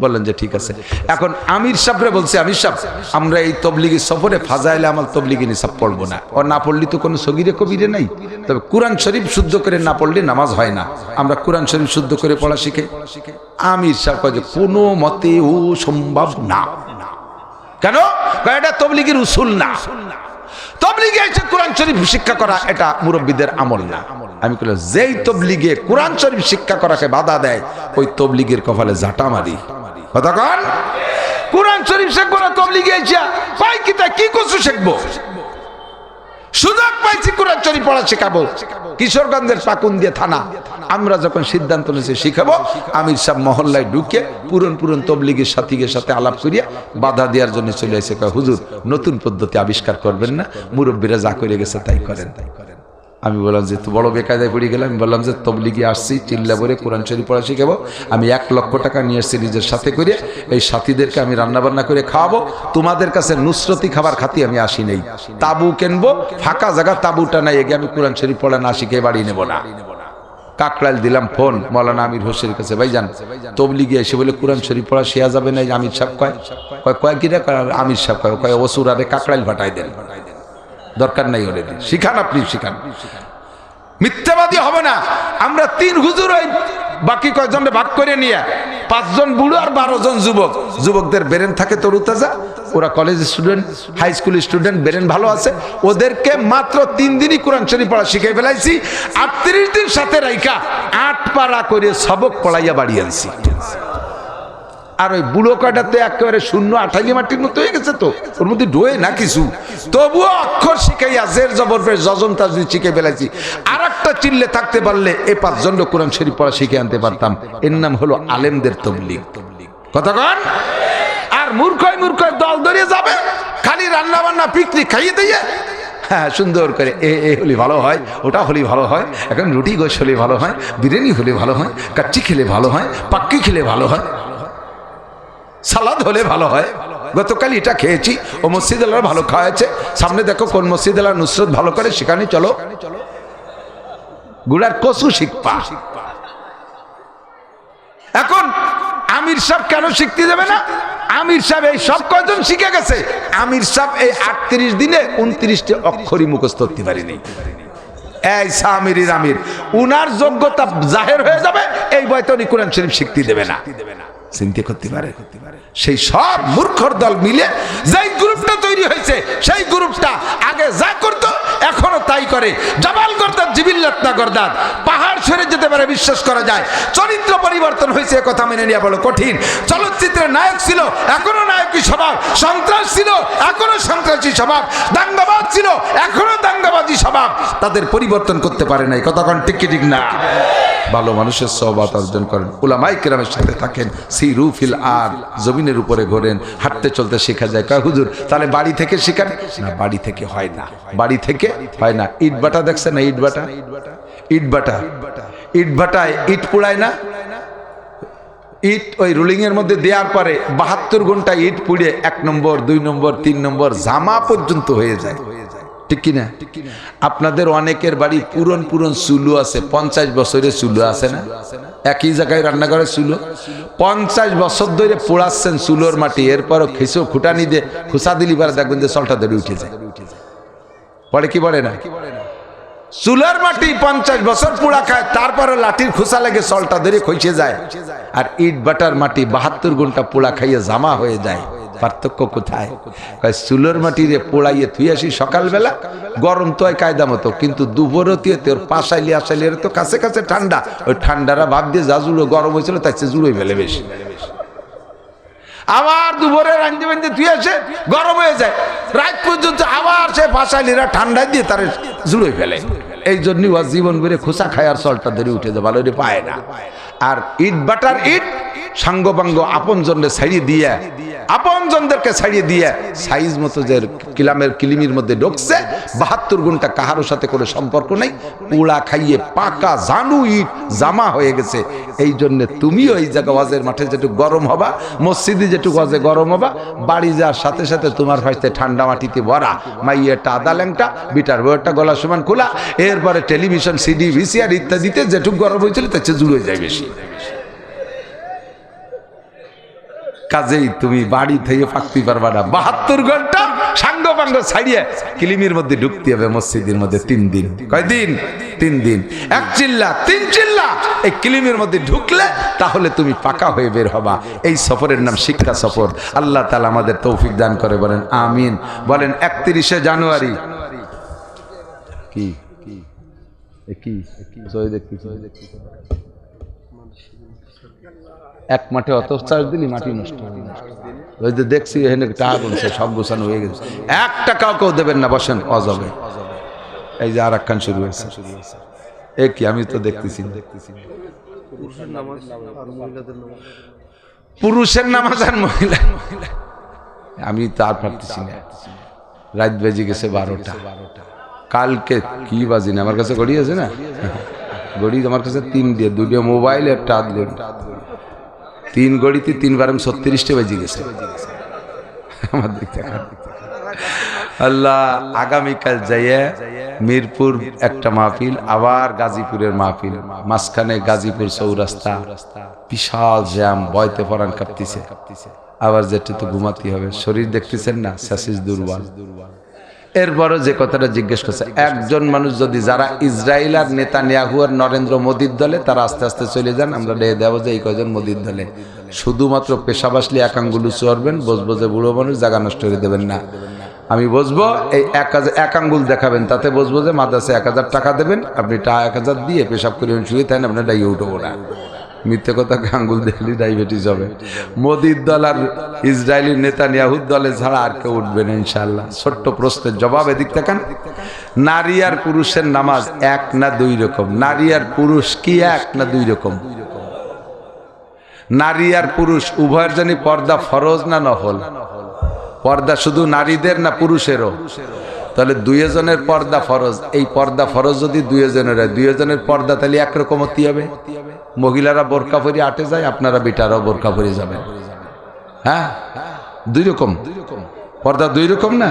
বললেন যে ঠিক আছে। এখন আমির সাহেবরে বলছে, আমির সাহেব আমরা এই তবলিগি সফরে ফাজাইলে আমার তবলিগি নিসাব পড়বো না, ও না পড়লি তো কোনো সগিরে কবিরে নাই, তবে কোরআন শরীফ শুদ্ধ করে না পড়লে নামাজ হয় না, আমরা কোরআন শরীফ শুদ্ধ করে পড়া শিখে। আমির সাহেব কয় যে কোনো মতেও সম্ভব না। কেন? এটা তবলিগির উসুল না, তবলিগে এসে কোরআন শরীফ শিক্ষা করা এটা মুরব্বীদের আমল না। আমি বললাম যেই তবলিগে কোরআন শরীফ শিক্ষা করাকে বাধা দেয় ওই তবলিগের কপালে ঝাঁটা মারি। কতক্ষণ কোরআন শরীফ শিখবো না, তবলিগে এসে পাই কি তা কি কিছু শিখবো? সুযোগ পাইছি কোরআন শরীফ পড়া শেখাবো। কিশোরগঞ্জের পাকুন্দিয়া থানা আমরা যখন সিদ্ধান্ত নিয়েছি শিখাবো, আমির সাহেব মহল্লায় ঢুকে পুরন তবলিগের সাথীদের সাথে আলাপ করিয়া বাধা দেওয়ার জন্য চলে এসে কয় হুজুর নতুন পদ্ধতি আবিষ্কার করবেন না, মুরব্বীরা যা করে গেছে তাই করেন। আমি বললাম যে তো বড় বেকায়দায় পড়ে গেলাম। আমি বললাম যে তবলিগে আসছি চিল্লা বলে কোরআন শরীফ পড়া শিখাবো, আমি 1 লক্ষ টাকা নিয়ে এসেছি নিজের সাথে করে, এই সাথীদেরকে আমি রান্নাবান্না করে খাওয়াবো, তোমাদের কাছে নুসরতি খাবার খাতি আমি আসি নেই, তাবু কিনবো, ফাঁকা জায়গা তাবুটা নাই, এগে আমি কোরআন শরীফ পড়া না শিখে বাড়ি নেব না। কাকরাইল দিলাম ফোন মৌলানা আমির হোসেনের কাছে, ভাইজান তবলিগে এসে বলে কোরআন শরীফ পড়া শেয়া যাবে না, আমির সাহেব কয় কি রে? আমির সাহেব কয় ওসুর আরে কাকরাইল ফাটাই দেন, দরকার নাই অলরেডি, শিখান আপনি শিখান, মিথ্যাবাদী হবে না। আমরা 3 হুজুর ওই বাকি কয়েকজনে ভাগ করে নিয়ে 5 জন বুড়ো আর 12 জন যুবক, যুবকদের ব্রেন থাকে তরুতাজা, ওরা college student high school student, brain ভালো আছে, ওদেরকে মাত্র 3 দিনই কোরআন শরীফ পড়া শিখাই ফেলাইছি। 38 দিন সাথে রাইখা 8 পারা করে সবক পড়াইয়া বাড়ি আনছি। আর ওই বুড়ো কয়টাতে একেবারে শূন্য আঠালি মাটির মতো হয়ে গেছে, তো ওর মধ্যে ডোয়ে না কিছু, তবুও অক্ষর শিখাইয়া জের জবর ফের জজম তাজবিদ শিখে ফেলাইছি। আর একটা চিল্লে থাকতে পারলে এই 5 জন কোরআন শরীফ পড়া শিখে আনতে পারতাম। এর নাম হলো আলেমদের তবলিগ। কতক্ষণ? আর মূর্খয় দল ধরে যাবে, খালি রান্না বান্না পিকনিক খাইয়ে দিয়ে, হ্যাঁ সুন্দর করে এ হলে ভালো হয়, ওটা হলে ভালো হয়, এখন রুটি গোশ হলে ভালো হয়, বিরিয়ানি হলে ভালো হয়, কাচ্চি খেলে ভালো হয়, পাক্কি খেলে ভালো হয়, সালাদ হলে ভালো হয়। গতকাল এটা খেয়েছি, ও মসজিদ আল্লাহ ভালো খাওয়াছে, সামনে দেখো কোন মসজিদ আল্লাহ নুসরত ভালো করে, সেখানে চলো। গুড়ার কচু শিখপা। এখন আমির সাহেব কেন শিখতে দেবে না? আমির সাহেব এই সব কয়জন শিখে গেছে, আমির সাহেব এই 38 দিনে 29টি অক্ষরই মুখস্থ করতে পারেনি। এই সামিরির আমির উনার যোগ্যতা জাহের হয়ে যাবে, এই বয়তে উনি কোরআন শরীফ শিখতে দেবে না। চিন্তা করতে পারে সেই সব মূর্খর দল মিলে যেই গ্রুপটা তৈরি হয়েছে, সেই গ্রুপটা আগে যা করতো এখনো তাই করে। জামাল গর্দার জিবিল্লাত না গর্দার, পাহাড় সরে যেতে পারে বিশ্বাস করা যায়, চরিত্র পরিবর্তন হয়েছে কথা মেনে নেওয়া বড় কঠিন। চলচ্চিত্রের নায়ক ছিল, এখনো নায়কই স্বভাব, সন্ত্রাস ছিল, এখনো সন্ত্রাসী স্বভাব, দাঙ্গাবাজ ছিল, এখনো দাঙ্গাবাজি স্বভাব, তাদের পরিবর্তন করতে পারে নাই। কতক্ষণ ঠিক কি ঠিক না? ভালো মানুষের সহবত অর্জন করেন, উলামায়ে কেরামের সাথে থাকেন, সিরু ফিল আরদ, জমিনের উপরে ঘোরেন, হাঁটতে চলতে শেখা যায়। কয় হুজুর তাহলে বাড়ি থেকে শেখান না? বাড়ি থেকে হয় না, বাড়ি থেকে হয় না। ইট বাটা দেখছেন না? ইট বাটায় ইট পোড়ায় না, ইট ওই রোলিং এর মধ্যে দেওয়ার পরে 72 ঘন্টা ইট পুড়ে 1 নম্বর 2 নম্বর 3 নম্বর জামা পর্যন্ত হয়ে যায়, ঠিক কিনা? আপনাদের অনেকের বাড়ি পুরন চুলো আছে, 50 বছরের চুলো আছে না? একই জায়গায় রান্না করে চুলো, 50 বছর ধরে পোড়াচ্ছেন চুলোর মাটি, এরপরও খেসো খুঁটানি দিয়ে খুসা দিলি পারে দেখবেন যে চলটা ধরে উঠে যায়। পরে কি বলে না? চুলার মাটি 50 বছর পোড়া খায়, তারপরে লাঠির খুসা লেগে চলটা ধরে খসে যায়। আর ইট বাটার মাটি 72 ঘন্টা পোড়া খাইয়ে জামা হয়ে যায়। পার্থক্য কোথায়? চুলোর মাটি রে পোড়াইয়ে থুই আসি সকালবেলা, গরম তো হয় কায়দা মতো, কিন্তু দুপুরতীয় তোর পাশাইলি আসাইলি তো কাছে কাছে ঠান্ডা, ওই ঠান্ডারা ভাব দিয়ে যা জুড়ো গরম হয়েছিল তাই সে জুড়োই ফেলে বেশি। আবার দুপুরে রান্ধে বান্ধে তুই আসে গরম হয়ে যায়, রাত পর্যন্ত আবার সে পাশাইলিরা ঠান্ডা দিয়ে তার জুড়োই ফেলে। এই জন্যই ওর জীবন বেড়ে খোসা খায় আর চলটা ধরে উঠে যায়, ভালো পায় না। আর ইট বাটার ইট সাঙ্গবাঙ্গ আপনজনকে ছাড়িয়ে দিয়ে, আপনজনদেরকে ছাড়িয়ে দিয়ে সাইজ মতো যে কিলিমির মধ্যে ঢুকছে, 72 ঘন্টা কাহারোর সাথে করে সম্পর্ক নেই, পোড়া খাইয়ে পাকা জানু ইট জামা হয়ে গেছে। এই জন্য তুমিও এই জায়গা ওয়াজের মাঠে যেটুকু গরম হবা, মসজিদে যেটুকু ওয়াজে গরম হবা, বাড়ি যাওয়ার সাথে সাথে তোমার হয়তো ঠান্ডা মাটিতে ভরা, মাইয়েরটা আদা ল্যাংটা, বিটার বইয়েরটা গলা সমান খোলা, এরপরে টেলিভিশন সিডি ভিসিআর ইত্যাদিতে যেটুকু গরম হয়েছিল তার চেয়ে জুড়ে যায় বেশি। কাজেই তুমি বাড়ি থেকে ফাঁকতে পারবা না। 72 ঘন্টা সাঙ্গ পাঙ্গ ছাড়িয়ে কিলিমির মধ্যে ঢুকতে হবে মসজিদের মধ্যে 3 দিন। কয়দিন? 3 দিন। 1 চিল্লা 3 চিল্লা এই কিলিমির মধ্যে ঢুকলে তাহলে তুমি পাকা হয়ে বের হবা। এই সফরের নাম শিক্ষা সফর। আল্লাহ তাআলা আমাদের তৌফিক দান করে, বলেন আমিন। বলেন 31শে জানুয়ারি কি কি এক মাঠে অত চার্জ দিলি মাটি নষ্ট হয়ে গেছে। ওই যে দেখছি এখানে টাকা বলছে সব গোছানো হয়ে গেছে, 1 টাকাও দেবেন না, বসেন অজবে। এই যে আর একখান শুরু হয়েছে, এ কি আমি তো দেখতেছি পুরুষের নামাজ আর মহিলা, আমি তো আর পারতেছি না। রাত বেজে গেছে 12টা। কালকে কি বাজি না, আমার কাছে ঘড়ি আছে না, ঘড়ি আমার কাছে 3 দিয়ে 2 মোবাইল একটা হাত ঘড়ি, 3 ঘড়িতে 3 বার 36টা বেজে গেছে আমার দিকে। আল্লাহ আগামীকাল যাইয়ে মিরপুর একটা মাহফিল, আবার গাজীপুরের মাহফিল, মাঝখানে গাজীপুর চৌরাস্তা, বিশাল জ্যাম, বয়তে পরান কাঁপতিছে। আবার যেটা তো ঘুমাতে হবে, শরীর দেখতেছেন না, শেষ দুর্বল। এরপরও যে কথাটা জিজ্ঞেস করছে, একজন মানুষ যদি যারা ইসরায়েল আর নেতানিয়াহু আর নরেন্দ্র মোদির দলে, তারা আস্তে আস্তে চলে যান, আমরা দেবো যে এই কয়জন মোদির দলে। শুধুমাত্র পেশাব আসলে এক আঙ্গুল উঁচু করবেন, বসবো যে বুড়ো মানুষ, জায়গা নষ্ট করে দেবেন না। আমি বসবো, এই 1 আঙ্গুল দেখাবেন, তাতে বসবো যে মাদ্রাসে 1000 টাকা দেবেন, আপনি 1000 দিয়ে পেশাব করে শুয়ে থাকেন, আপনার ডাইয়ে উঠবো না। মিথ্যে কথা, আঙ্গুল দেখলে ডায়াবেটিস হবে। মোদির দল আর ইসরায়েলি নেতানিয়াহুর দলে ছাড়া আর কেউ উঠবে না ইনশাআল্লাহ। ছোট্ট প্রশ্নের জবাব এদিক থাকেন। নারী আর পুরুষের নামাজ 1 না 2 রকম? নারী আর পুরুষ কি 1 না 2 রকম? নারী আর পুরুষ উভয়ের জন্য পর্দা ফরজ না নফল? পর্দা শুধু নারীদের না পুরুষেরও? তাহলে 2 জনের পর্দা ফরজ। এই পর্দা ফরজ যদি 2 জনের হয়, 2 জনের পর্দা তাহলে একরকম হতে হবে। মহিলারা বোরকা পরে আটে যায়, আপনারা বেটারাও বোরকা পরে যাবেন। হ্যাঁ, 2 রকম পর্দা, 2 রকম না,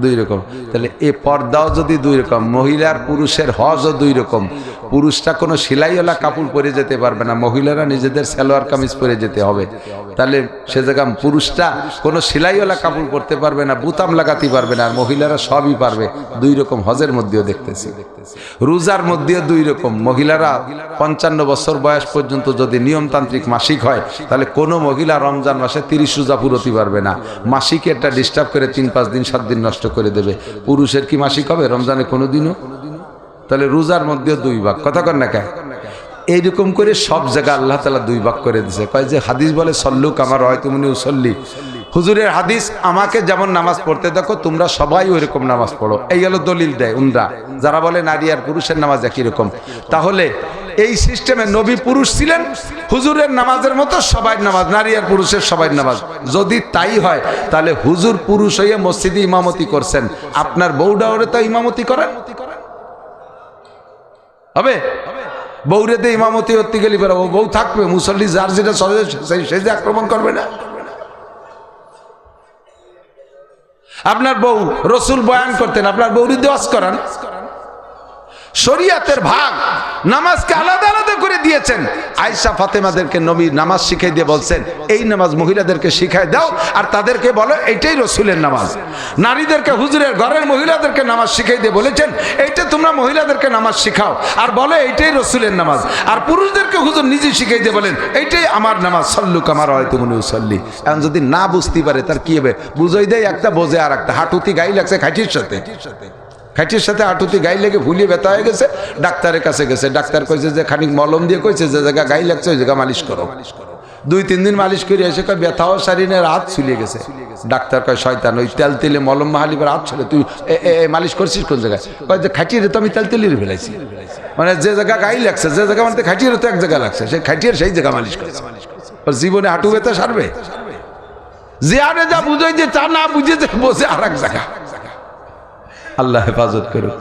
2 রকম। তাহলে এই পর্দাও যদি 2 রকম, মহিলার পুরুষের হজও 2 রকম। পুরুষটা কোনো সেলাইওয়ালা কাপড় পরে যেতে পারবে না, মহিলারা নিজেদের সালোয়ার কামিজ পরে যেতে হবে। তাহলে সে জায়গায় পুরুষটা কোনো সেলাইওয়ালা কাপড় পরতে পারবে না, বুতাম লাগাতে পারবে না, আর মহিলারা সবই পারবে। 2 রকম হজের মধ্যেও দেখতেছি। রোজার মধ্যেও 2 রকম। মহিলারা 55 বছর বয়স পর্যন্ত যদি নিয়মতান্ত্রিক মাসিক হয়, তাহলে কোনো মহিলা রমজান মাসে 30 রোজা পুরোতে পারবে না। মাসিকে একটা ডিস্টার্ব করে 3-5 দিন 7 দিন নষ্ট করে দেবে। পুরুষের কি মাসিক হবে রমজানে কোনোদিনও? তাহলে রোজার মধ্যেও 2 ভাগ। কথা কন না কে? এইরকম করে সব জায়গা আল্লাহ তাআলা 2 ভাগ করে দিয়েছে। কয় যে হাদিস বলে সল্লু কামা রাআইতুমুনি উসাল্লি, হুজুরের হাদিস, আমাকে যেমন নামাজ পড়তে দেখো তোমরা সবাই ওইরকম নামাজ পড়ো। এই গেল দলিল দেয় উনরা যারা বলে নারী আর পুরুষের নামাজ একই রকম। তাহলে এই সিস্টেমে নবী পুরুষ ছিলেন, হুজুরের নামাজের মতো সবাই নামাজ, নারী আর পুরুষের সবাই নামাজ। যদি তাই হয় তাহলে হুজুর পুরুষ হয়ে মসজিদে ইমামতি করছেন, আপনার বউডাওরে তো ইমামতি করেন হবে। বউরেতে ইমামতি করতে গেলে ও বউ থাকবে, মুসল্লি যার যেটা চলে সে যে আক্রমণ করবে না। আপনার বউ রসুল বয়ান করতেন, আপনার বউরি দেওয়াজ করান। শরিয়াতের ভাগ নামাজকে আলাদা আলাদা করে দিয়েছেন। আয়েশা ফাতেমাদেরকে নবী নামাজ শিখাই দিয়ে বলছেন, এই নামাজ মহিলাদেরকে শিখাই দাও আর তাদেরকে বলো এইটাই রসুলের নামাজ। নারীদেরকে হুজুরের ঘরের মহিলাদেরকে নামাজ শিখাই দিয়ে বলেছেন, এইটা তোমরা মহিলাদেরকে নামাজ শিখাও আর বলে এইটাই রসুলের নামাজ। আর পুরুষদেরকে হুজুর নিজে শিখাই দিয়ে বলেন, এইটাই আমার নামাজ, সল্লু কামা রাআইতুমুনি উসাল্লি। এখন যদি না বুঝতে পারে তার কি হবে? বুঝাই দেয় একটা, বোঝে আর একটা। হাঁটুতি গাই লাগছে খাইটির সাথে, খাইটির সাথে হাঁটুতে গাই লেগে ফুলিয়ে ব্যথা হয়ে গেছে, ডাক্তারের কাছে গেছে। ডাক্তার কইছে যে খানিক মলম দিয়ে কইছে যে জায়গা গাই লাগছে ওই জায়গা মালিশ করো। 2-3 দিন মালিশ করে এসে কয় ব্যথাও শারীরের হাত ছুলিয়ে গেছে। ডাক্তার কয় শয়তান, ওই তেল তেলে মলম মাহালিবার হাত ছুলে তুই মালিশ করছিস কোন জায়গায়? কয় যে খাইটিয়ে তো আমি তেল তেলিয়ে ফেলাইছি। মানে যে জায়গা গাই লাগছে, যে জায়গা মানে খাইটিয়ে তো এক জায়গা লাগছে, সে খাইটিয়ে সেই জায়গা মালিশ করছে। জীবনে হাঁটু ব্যথা সারবে? যে আরে যা বুঝাই যে তা না বুঝে যে বসে আর এক জায়গা। আল্লাহ হেফাজত করুক।